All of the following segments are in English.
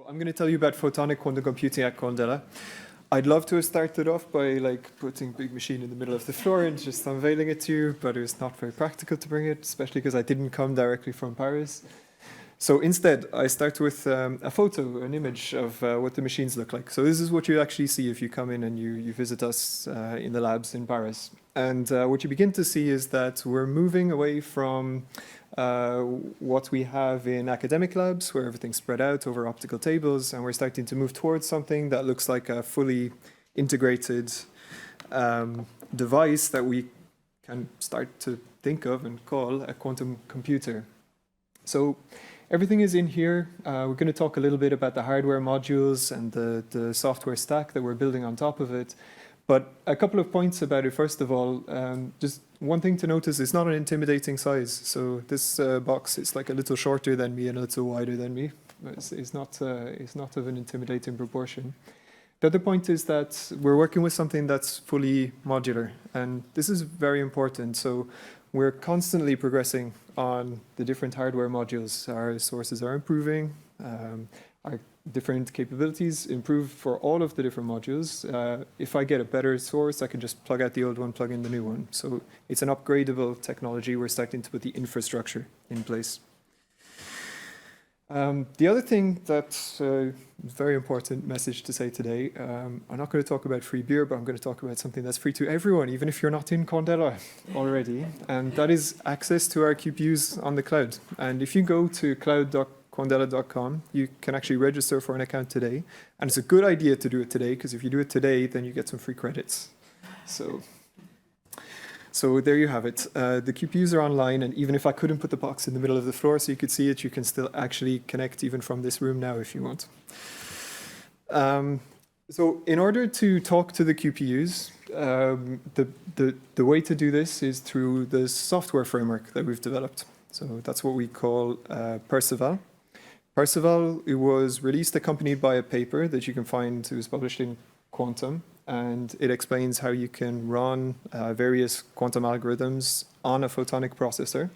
I'm going to tell you about photonic quantum computing at Quandela. I'd love to have started off by putting a big machine in the middle of the floor and just unveiling it to you, but it was not very practical to bring it, especially because I didn't come directly from Paris. So instead, I start with a photo, an image of what the machines look like. So this is what you actually see if you come in and you visit us in the labs in Paris. And what you begin to see is that we're moving away from what we have in academic labs, where everything's spread out over optical tables, and we're starting to move towards something that looks like a fully integrated device that we can start to think of and call a quantum computer. So everything is in here. We're going to talk a little bit about the hardware modules and the software stack that we're building on top of it. But a couple of points about it. First of all, just one thing to notice, it's not an intimidating size. So this box is like a little shorter than me and a little wider than me. It's not of an intimidating proportion. The other point is that we're working with something that's fully modular. And this is very important. So we're constantly progressing on the different hardware modules. Our sources are improving. Our different capabilities improve for all of the different modules. If I get a better source, I can just plug out the old one, plug in the new one. So it's an upgradable technology. We're starting to put the infrastructure in place. The other thing that's a very important message to say today, I'm not going to talk about free beer, but I'm going to talk about something that's free to everyone, even if you're not in Quandela already, and that is access to our QPUs on the cloud. And if you go to cloud.quandela.com, you can actually register for an account today, and it's a good idea to do it today, because if you do it today, then you get some free credits. So there you have it. The QPUs are online, and even if I couldn't put the box in the middle of the floor so you could see it, you can still actually connect even from this room now if you want. So in order to talk to the QPUs, the way to do this is through the software framework that we've developed. So that's what we call Perceval. Perceval, it was released accompanied by a paper that you can find. It was published in Quantum, and it explains how you can run various quantum algorithms on a photonic processor.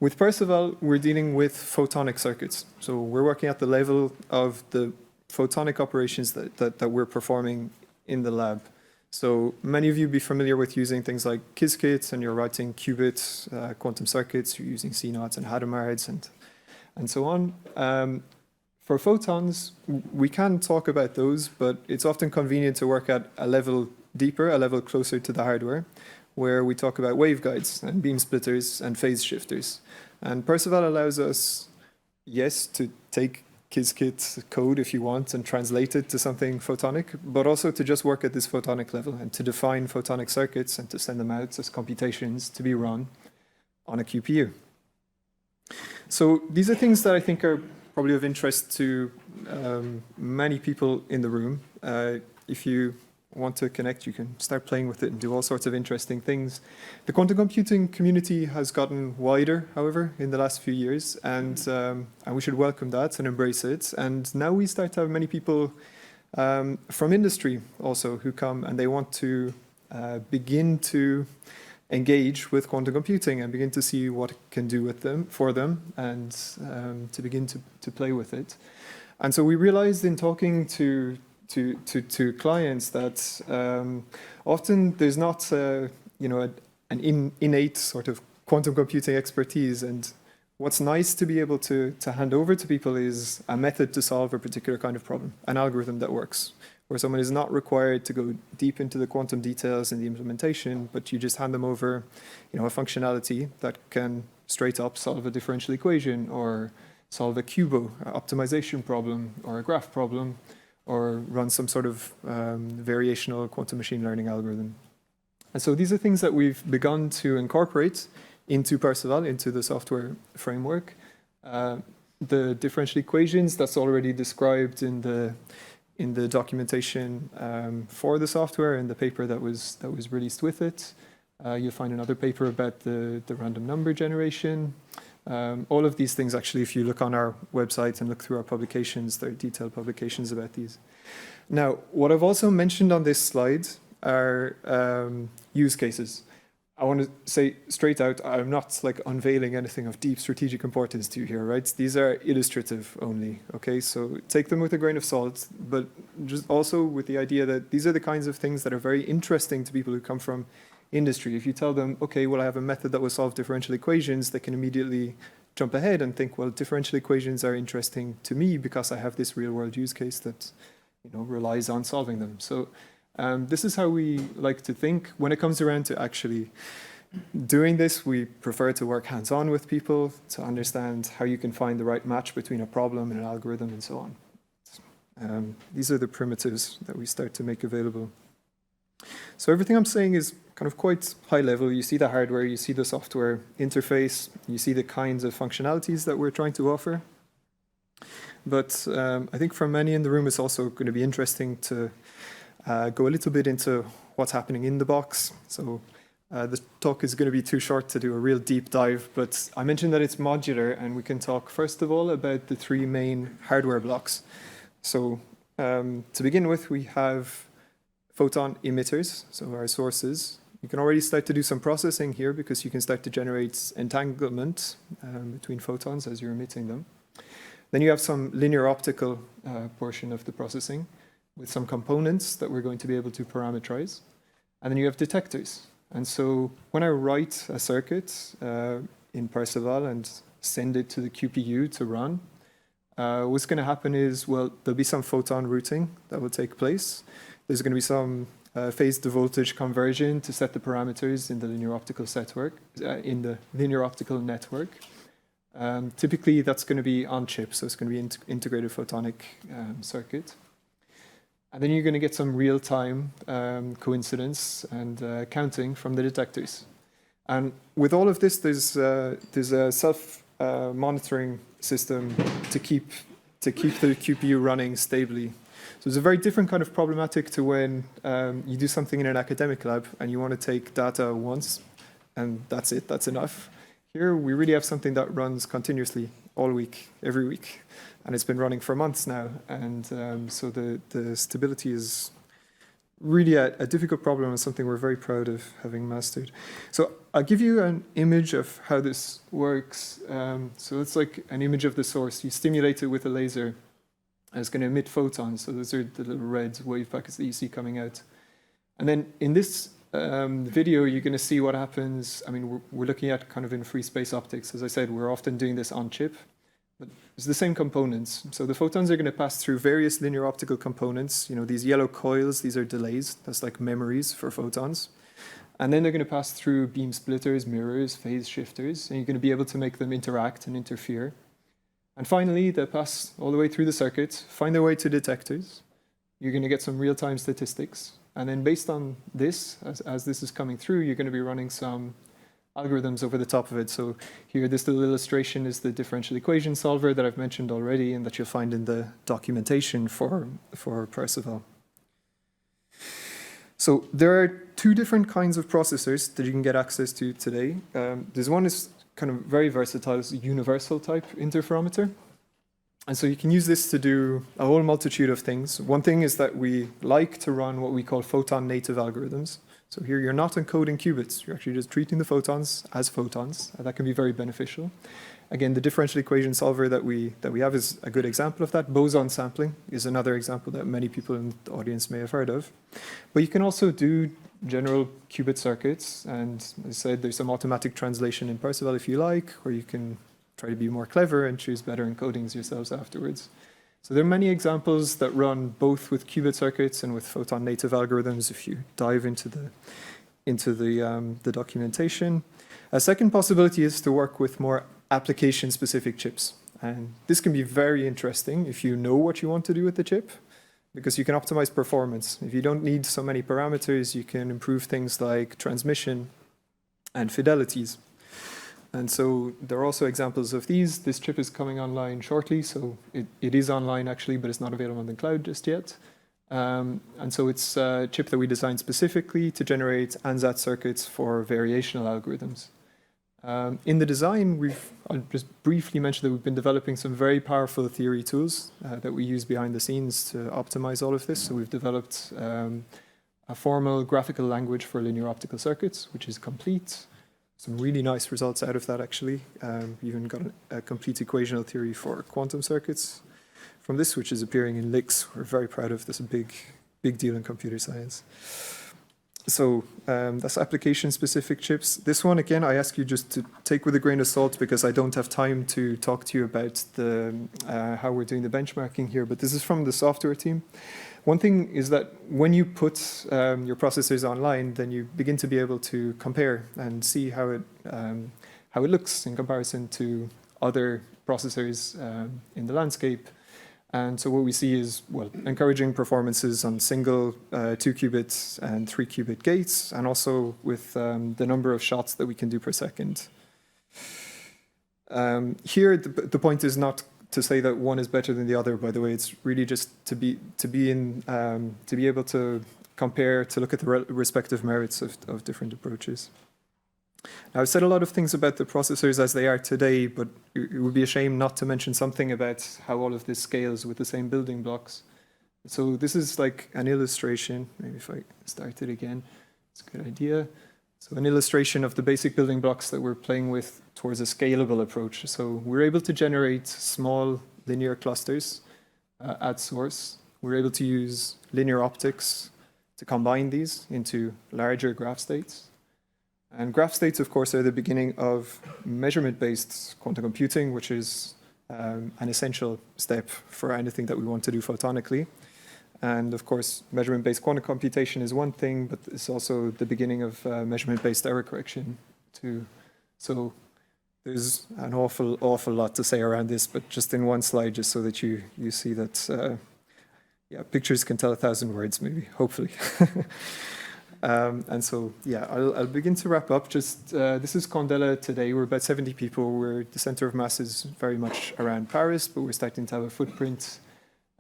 With Perceval, we're dealing with photonic circuits. So we're working at the level of the photonic operations that we're performing in the lab. So many of you be familiar with using things like Qiskit, and you're writing qubit quantum circuits. You're using CNOTs and Hadamards and so on. For photons, we can talk about those, but it's often convenient to work at a level deeper, a level closer to the hardware, where we talk about waveguides and beam splitters and phase shifters. And Perceval allows us, yes, to take Qiskit code if you want and translate it to something photonic, but also to just work at this photonic level and to define photonic circuits and to send them out as computations to be run on a QPU. So these are things that I think are probably of interest to many people in the room. If you want to connect, you can start playing with it and do all sorts of interesting things. The quantum computing community has gotten wider, however, in the last few years, and we should welcome that and embrace it. And now we start to have many people from industry also who come, and they want to begin to engage with quantum computing and begin to see what it can do with them, for them, and to begin to play with it. And so we realized in talking to clients that often there's not an innate sort of quantum computing expertise, and what's nice to be able to hand over to people is a method to solve a particular kind of problem, an algorithm that works, where someone is not required to go deep into the quantum details and the implementation, but you just hand them over, a functionality that can straight up solve a differential equation or solve a QUBO optimization problem or a graph problem or run some sort of variational quantum machine learning algorithm. And so these are things that we've begun to incorporate into Perceval, into the software framework. The differential equations, that's already described in the documentation for the software and the paper that was released with it. You'll find another paper about the random number generation. All of these things, actually, if you look on our website and look through our publications, there are detailed publications about these. Now, what I've also mentioned on this slide are use cases. I want to say straight out, I'm not like unveiling anything of deep strategic importance to you here, right? These are illustrative only, okay? So take them with a grain of salt, but just also with the idea that these are the kinds of things that are very interesting to people who come from industry. If you tell them, okay, well, I have a method that will solve differential equations, they can immediately jump ahead and think, well, differential equations are interesting to me because I have this real world use case that, you know, relies on solving them. So this is how we like to think. When it comes around to actually doing this, we prefer to work hands-on with people to understand how you can find the right match between a problem and an algorithm and so on. These are the primitives that we start to make available. So everything I'm saying is kind of quite high level. You see the hardware, you see the software interface, you see the kinds of functionalities that we're trying to offer. But I think for many in the room, it's also going to be interesting to go a little bit into what's happening in the box. So the talk is going to be too short to do a real deep dive, but I mentioned that it's modular, and we can talk first of all about the three main hardware blocks. So to begin with, we have photon emitters, so our sources. You can already start to do some processing here because you can start to generate entanglement between photons as you're emitting them. Then you have some linear optical portion of the processing with some components that we're going to be able to parameterize. And then you have detectors. And so when I write a circuit in Perceval and send it to the QPU to run, what's going to happen is, well, there'll be some photon routing that will take place. There's going to be some phase to voltage conversion to set the parameters in the linear optical network. Typically, that's going to be on chip, so it's going to be integrated photonic circuit. And then you're going to get some real-time coincidence and counting from the detectors. And with all of this, there's a self-monitoring system to keep the QPU running stably. So it's a very different kind of problematic to when you do something in an academic lab and you want to take data once, and that's it, that's enough. Here, we really have something that runs continuously all week, every week. And it's been running for months now. And so the stability is really a difficult problem and something we're very proud of having mastered. So I'll give you an image of how this works. So it's like an image of the source. You stimulate it with a laser, and it's going to emit photons. So those are the little red wave packets that you see coming out. And then in this video, you're going to see what happens. I mean, we're looking at kind of in free space optics. As I said, we're often doing this on chip. But it's the same components. So the photons are going to pass through various linear optical components. You know, these yellow coils, these are delays. That's like memories for photons. And then they're going to pass through beam splitters, mirrors, phase shifters, and you're going to be able to make them interact and interfere. And finally, they pass all the way through the circuit, find their way to detectors. You're going to get some real-time statistics. And then based on this, as this is coming through, you're going to be running some algorithms over the top of it. So here, this little illustration is the differential equation solver that I've mentioned already and that you'll find in the documentation for Perceval. So there are two different kinds of processors that you can get access to today. This one is kind of very versatile. It's a universal type interferometer. And so you can use this to do a whole multitude of things. One thing is that we like to run what we call photon native algorithms. So here you're not encoding qubits. You're actually just treating the photons as photons. That can be very beneficial. Again, the differential equation solver that we have is a good example of that. Boson sampling is another example that many people in the audience may have heard of. But you can also do general qubit circuits. And as I said, there's some automatic translation in Perceval if you like, or you can try to be more clever and choose better encodings yourselves afterwards. So there are many examples that run both with qubit circuits and with photon native algorithms if you dive into the documentation. A second possibility is to work with more application-specific chips. And this can be very interesting if you know what you want to do with the chip, because you can optimize performance. If you don't need so many parameters, you can improve things like transmission and fidelities. And so there are also examples of these. This chip is coming online shortly, so it is online actually, but it's not available on the cloud just yet. And so it's a chip that we designed specifically to generate ansatz circuits for variational algorithms. In the design, I'll just briefly mention that we've been developing some very powerful theory tools that we use behind the scenes to optimize all of this. So we've developed a formal graphical language for linear optical circuits, which is complete. Some really nice results out of that, actually. We even got a complete equational theory for quantum circuits from this, which is appearing in LIX. We're very proud of this, a big deal in computer science. So that's application-specific chips. This one, again, I ask you just to take with a grain of salt because I don't have time to talk to you about how we're doing the benchmarking here, but this is from the software team. One thing is that when you put your processors online, then you begin to be able to compare and see how it looks in comparison to other processors in the landscape. And so what we see is, well, encouraging performances on single 2-qubit and 3-qubit gates, and also with the number of shots that we can do per second. Here, the point is not to say that one is better than the other. By the way, it's really just to be able to compare, to look at the respective merits of different approaches. Now, I've said a lot of things about the processors as they are today, but it would be a shame not to mention something about how all of this scales with the same building blocks. So this is like an illustration. Maybe if I start it again, it's a good idea. So an illustration of the basic building blocks that we're playing with towards a scalable approach. So we're able to generate small linear clusters at source. We're able to use linear optics to combine these into larger graph states. And graph states, of course, are the beginning of measurement-based quantum computing, which is an essential step for anything that we want to do photonically. And of course, measurement-based quantum computation is one thing, but it's also the beginning of measurement-based error correction too. So there's an awful lot to say around this, but just in one slide, just so that you see that, yeah, pictures can tell 1,000 words, maybe, hopefully. And so, yeah, I'll begin to wrap up. Just this is Quandela today. We're about 70 people. The center of mass is very much around Paris, but we're starting to have a footprint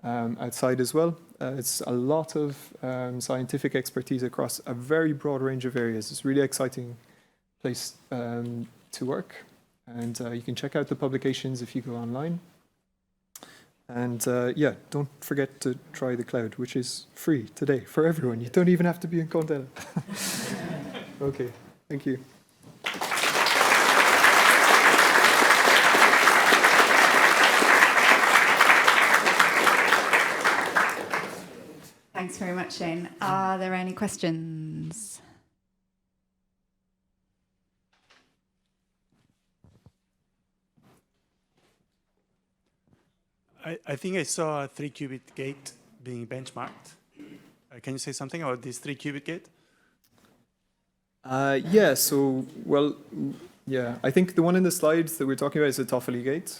outside as well. It's a lot of scientific expertise across a very broad range of areas. It's a really exciting place to work. And you can check out the publications if you go online. And yeah, don't forget to try the cloud, which is free today for everyone. You don't even have to be in Quandela. Okay, thank you. Thanks very much, Shane. Are there any questions? I think I saw a 3-qubit gate being benchmarked. Can you say something about this 3-qubit gate? Yeah, so, well, yeah, I think the one in the slides that we're talking about is a Toffoli gate.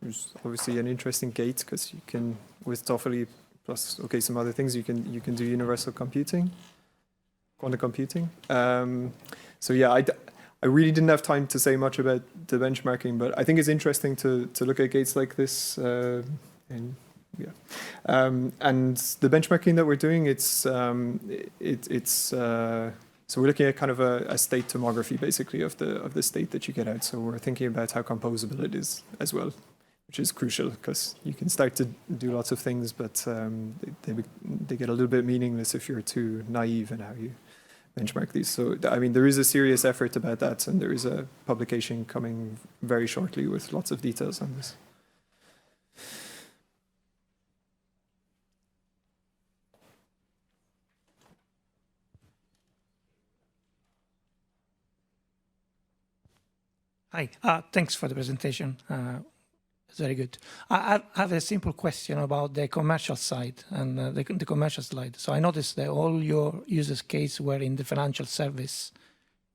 It's obviously an interesting gate because you can, with Toffoli plus, okay, some other things, you can do universal computing, quantum computing. So yeah, I really didn't have time to say much about the benchmarking, but I think it's interesting to look at gates like this. And yeah, and the benchmarking that we're doing, so we're looking at kind of a state tomography, basically, of the state that you get out. So we're thinking about how composable it is as well, which is crucial because you can start to do lots of things, but they get a little bit meaningless if you're too naive in how you benchmark these. So, I mean, there is a serious effort about that, and there is a publication coming very shortly with lots of details on this. Hi, thanks for the presentation. It's very good. I have a simple question about the commercial side and the commercial slide. So I noticed that all your use cases were in the financial service.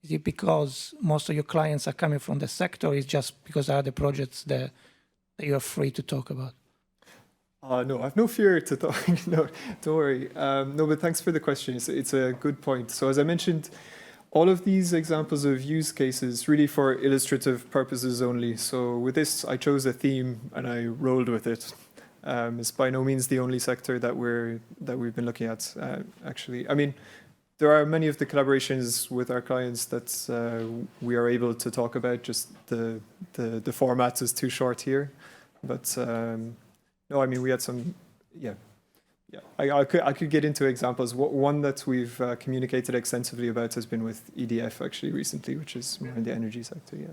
Is it because most of your clients are coming from the sector, or is it just because there are the projects that you are free to talk about? No, I have no fear to talk. No, don't worry. No, but thanks for the question. It's a good point. So as I mentioned, all of these examples of use cases really for illustrative purposes only. So with this, I chose a theme and I rolled with it. It's by no means the only sector that we've been looking at. Actually, I mean, there are many of the collaborations with our clients that we are able to talk about. Just the format is too short here. But no, I mean, we had some, yeah, Yeah, I could get into examples. One that we've communicated extensively about has been with EDF actually recently, which is more in the energy sector. Yeah.